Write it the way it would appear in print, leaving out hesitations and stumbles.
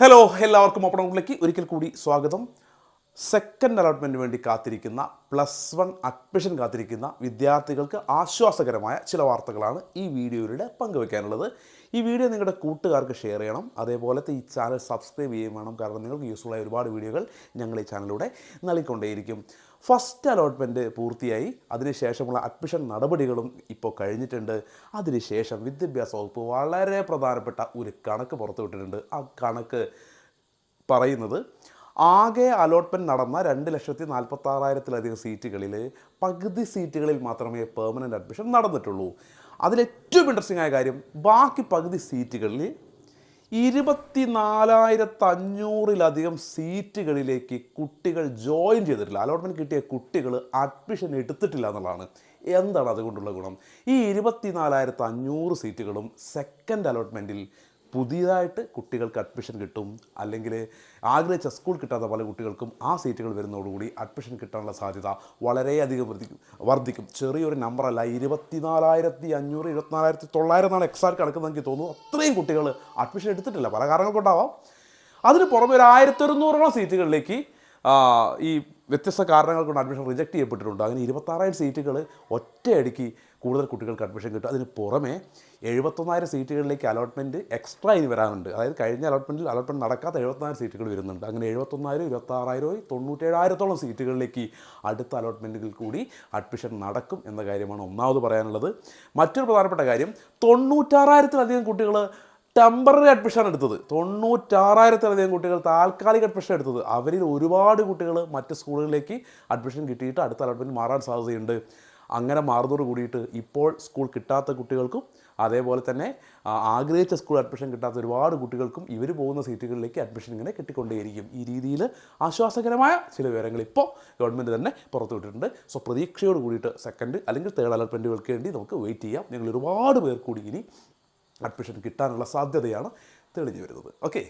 Hello, എല്ലാവർക്കും open ഔട്ടിലേക്ക് ഒരിക്കൽ കൂടി സ്വാഗതം. സെക്കൻഡ് അലോട്ട്മെൻറ്റിന് വേണ്ടി കാത്തിരിക്കുന്ന +1 അഡ്മിഷൻ കാത്തിരിക്കുന്ന വിദ്യാർത്ഥികൾക്ക് ആശ്വാസകരമായ ചില വാർത്തകളാണ് ഈ വീഡിയോയിലൂടെ പങ്കുവയ്ക്കാനുള്ളത്. ഈ വീഡിയോ നിങ്ങളുടെ കൂട്ടുകാർക്ക് ഷെയർ ചെയ്യണം. അതേപോലത്തെ ഈ ചാനൽ സബ്സ്ക്രൈബ് ചെയ്യുകയും വേണം. കാരണം നിങ്ങൾക്ക് യൂസ്ഫുള്ളായ ഒരുപാട് വീഡിയോകൾ ഞങ്ങൾ ഈ ചാനലിലൂടെ നൽകിക്കൊണ്ടേയിരിക്കും. ഫസ്റ്റ് അലോട്ട്മെൻറ്റ് പൂർത്തിയായി. അതിനുശേഷമുള്ള അഡ്മിഷൻ നടപടികളും ഇപ്പോൾ കഴിഞ്ഞിട്ടുണ്ട്. അതിനുശേഷം വിദ്യാഭ്യാസ വകുപ്പ് വളരെ പ്രധാനപ്പെട്ട ഒരു കണക്ക് പുറത്തുവിട്ടിട്ടുണ്ട്. ആ കണക്ക് പറയുന്നത് ആകെ അലോട്ട്മെൻറ്റ് നടന്ന 2,46,000-ലധികം സീറ്റുകളിൽ പകുതി സീറ്റുകളിൽ മാത്രമേ പെർമനൻ്റ് അഡ്മിഷൻ നടന്നിട്ടുള്ളൂ. അതിലേറ്റവും ഇൻട്രസ്റ്റിംഗ് ആയ കാര്യം, ബാക്കി പകുതി സീറ്റുകളിൽ 24,500-ലധികം സീറ്റുകളിലേക്ക് കുട്ടികൾ ജോയിൻ ചെയ്തിട്ടില്ല. അലോട്ട്മെൻറ്റ് കിട്ടിയ കുട്ടികൾ അഡ്മിഷൻ എടുത്തിട്ടില്ല എന്നുള്ളതാണ്. എന്താണ് അതുകൊണ്ടുള്ള ഗുണം? ഈ 24,500 സീറ്റുകളും സെക്കൻഡ് അലോട്ട്മെൻറ്റിൽ പുതിയതായിട്ട് കുട്ടികൾക്ക് അഡ്മിഷൻ കിട്ടും. അല്ലെങ്കിൽ ആഗ്രഹിച്ച സ്കൂൾ കിട്ടാത്ത പല കുട്ടികൾക്കും ആ സീറ്റുകൾ വരുന്നതോടുകൂടി അഡ്മിഷൻ കിട്ടാനുള്ള സാധ്യത വളരെയധികം വർദ്ധിക്കും. ചെറിയൊരു നമ്പറല്ല. 24,500, 24,900 എന്നാണ് എക്സാക്റ്റ് കണക്കെന്ന് എനിക്ക് തോന്നുന്നു. അത്രയും കുട്ടികൾ അഡ്മിഷൻ എടുത്തിട്ടില്ല. പല കാരണങ്ങൾ കൊണ്ടാവാം. അതിന് പുറമെ ഒരു 1,100-ഓളം സീറ്റുകളിലേക്ക് ഈ വ്യത്യസ്ത കാരണങ്ങൾ കൊണ്ട് അഡ്മിഷൻ റിജക്റ്റ് ചെയ്യപ്പെട്ടിട്ടുണ്ട്. അങ്ങനെ 26,000 സീറ്റുകൾ ഒറ്റയടിക്ക് കൂടുതൽ കുട്ടികൾക്ക് അഡ്മിഷൻ കിട്ടും. അതിന് പുറമെ 71,000 സീറ്റുകളിലേക്ക് അലോട്ട്മെൻറ്റ് എക്സ്ട്രാ ഇനി വരാനുണ്ട്. അതായത് കഴിഞ്ഞ അലോട്ട്മെൻറ്റ് നടക്കാത്ത 74,000 സീറ്റുകൾ വരുന്നുണ്ട്. അങ്ങനെ 71,000, 26,000, 97,000-ഓളം സീറ്റുകളിലേക്ക് അടുത്ത അലോട്ട്മെൻറ്റുകളിൽ കൂടി അഡ്മിഷൻ നടക്കും എന്ന കാര്യമാണ് ഒന്നാമത് പറയാനുള്ളത്. മറ്റൊരു പ്രധാനപ്പെട്ട കാര്യം, 96,000-ലധികം കുട്ടികൾ ടെമ്പററി അഡ്മിഷൻ എടുത്തത്. 96,000-ലധികം കുട്ടികൾ താൽക്കാലിക അഡ്മിഷൻ എടുത്തത്. അവരിൽ ഒരുപാട് കുട്ടികൾ മറ്റ് സ്കൂളുകളിലേക്ക് അഡ്മിഷൻ കിട്ടിയിട്ട് അടുത്ത അലോട്ട്മെൻറ്റ് മാറാൻ സാധ്യതയുണ്ട്. അങ്ങനെ മാറുന്നതോട് കൂടിയിട്ട് ഇപ്പോൾ സ്കൂൾ കിട്ടാത്ത കുട്ടികൾക്കും അതേപോലെ തന്നെ ആഗ്രഹിച്ച സ്കൂൾ അഡ്മിഷൻ കിട്ടാത്ത ഒരുപാട് കുട്ടികൾക്കും ഇവർ പോകുന്ന സീറ്റുകളിലേക്ക് അഡ്മിഷൻ ഇങ്ങനെ കിട്ടിക്കൊണ്ടേയിരിക്കും. ഈ രീതിയിൽ ആശ്വാസകരമായ ചില വിവരങ്ങൾ ഇപ്പോൾ ഗവൺമെൻറ് തന്നെ പുറത്തുവിട്ടിട്ടുണ്ട്. സോ പ്രതീക്ഷയോട് കൂടിയിട്ട് സെക്കൻഡ് അല്ലെങ്കിൽ തേർഡ് അലോട്ട്മെൻറ്റുകൾക്ക് വേണ്ടി നമുക്ക് വെയിറ്റ് ചെയ്യാം. ഞങ്ങൾ ഒരുപാട് പേർ കൂടി ഇനി അഡ്മിഷൻ കിട്ടാനുള്ള സാധ്യതയാണ് തെളിഞ്ഞു വരുന്നത്. ഓക്കെ.